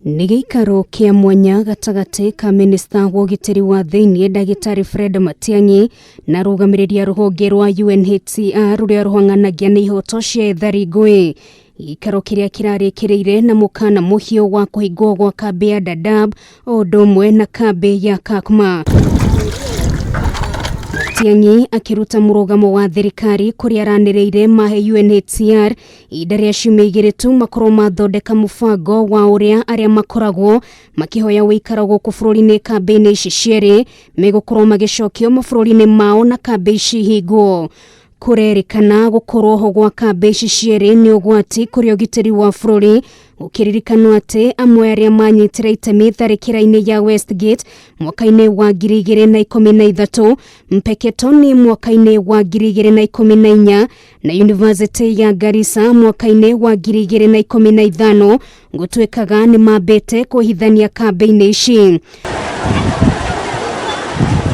Nĩ gĩikaro kĩa mwanya gatagati ka minista wa ũgitĩri wa thĩinĩ Ndagĩtarĩ Fred Matiang'i na rũgamĩrĩria rũhonge rwa UNCHR rũrĩa ruhang'anagia nĩ ihoto cia ethari ngũĩ. Gĩikaro kĩrĩa kĩrarĩkĩrĩire na mukana mũhiũ wa kuhingwo gwa kambi ya Dadaab o ũndũ ũmwe na kambi ya Kakuma. Matiang'i akiruta mũrũgamo wa thirikari kũrĩa aranĩrĩire mahe UNCHR ihinda rĩa ciumia igĩrĩ tu makorwo mathondeka mũbango wa ũrĩa arĩa makoragwo makĩhoya wuikaro gũkũ bũrũri-inĩ kambi-ini ici cierĩ megũkorwo magĩcokio mabũrũri-inĩ mao na kambi ici ihingwo. Kũrerĩkana gũkorwo ho gwa kambi ici cierĩ nĩ ũgwati kũrĩ ũgitĩri wa bũrũri, gũkĩririkanwo atĩ amwe arĩa manyitire itemi tharĩkĩra-inĩ ya Westgate mwaka-inĩ wa 2013, Mpeketoni mwaka-inĩ wa 2014 na University ya Garissa mwaka-inĩ wa 2015 gũtuĩkaga nĩ mambĩte kũhithania kambi-inĩ ici.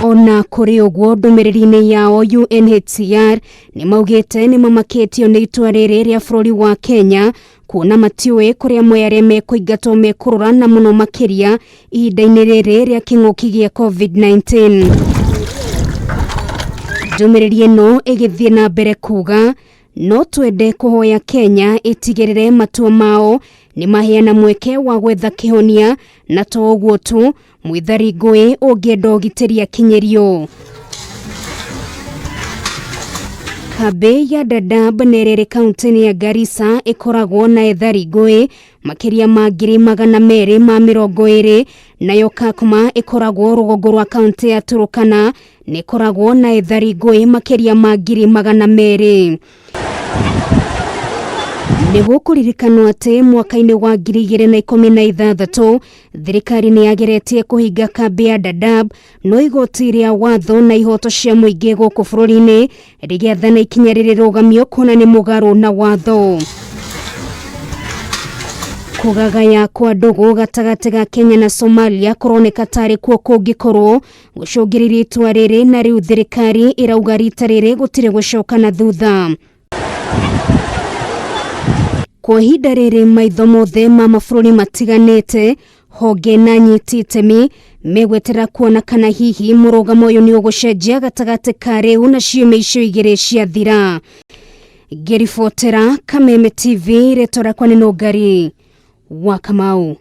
Ona kũrĩ ũguo ndũmĩrĩri-inĩ yao UNHCR nĩ maugĩte nĩ mamakĩtio nĩ itua rĩrĩ rĩa bũrũri wa Kenya kuona matiũĩ kũrĩa amwe arĩa mekũingatwo mekũrora na mũno makĩria ihinda-inĩ rĩrĩ rĩa kĩng'ũki gĩa COVID-19. Ndũmĩrĩri ĩno ĩgĩthiĩ na mbere kuuga no twende kũhoya Kenya ĩtigĩrĩre matua mao nĩ maheana mweke wa gwetha kĩhonia na to ũguo tu mwĩthari ngũĩ ũngĩenda ũgitĩri akinyĩrio. Kambi ya Dadaab nĩ kaunti-inĩ ya Garissa ikoragwo na ethari ngũĩ makĩria ma 220,000, nayo Kakuma ikoragwo rũgongo rwa kaunti ya Turkana nĩ ikoragwo na ethari ngũĩ makĩria ma 200,000. Nĩ gũkũririkanwo atĩ mwaka-inĩ wa 2016 thirikari nĩ yageretie kũhinga kambi ya Dadaab, no igoti rĩa watho na ihoto cia mũingĩ gũkũ bũrũri-inĩ rĩgĩathana ikinya rĩrĩ rũgamio kuona nĩ mũgarũ na watho. Kũgagaya kwa ndũgũ gatagatĩ ga Kenya na Somalia kũroneka tarĩ kuo kũngĩkorwo gũcũngĩrĩria itua rĩrĩ, na rĩu thirikari ĩrauga rita rĩrĩ gũtirĩ gũcoka na thutha. Kwa ihinda rĩrĩ maitho mothe ma mabũrũri matiganite, honge na nyiti itemi megwetera kuona kana hihi mũrũgamo ũyũ nĩ ũgũcenjia gatagatĩ ka rĩu na ciumia icio igĩrĩ ciathira. Ngĩribotera Kameme TV, rĩtwa rĩakwa nĩ Nũngari wa Kamau.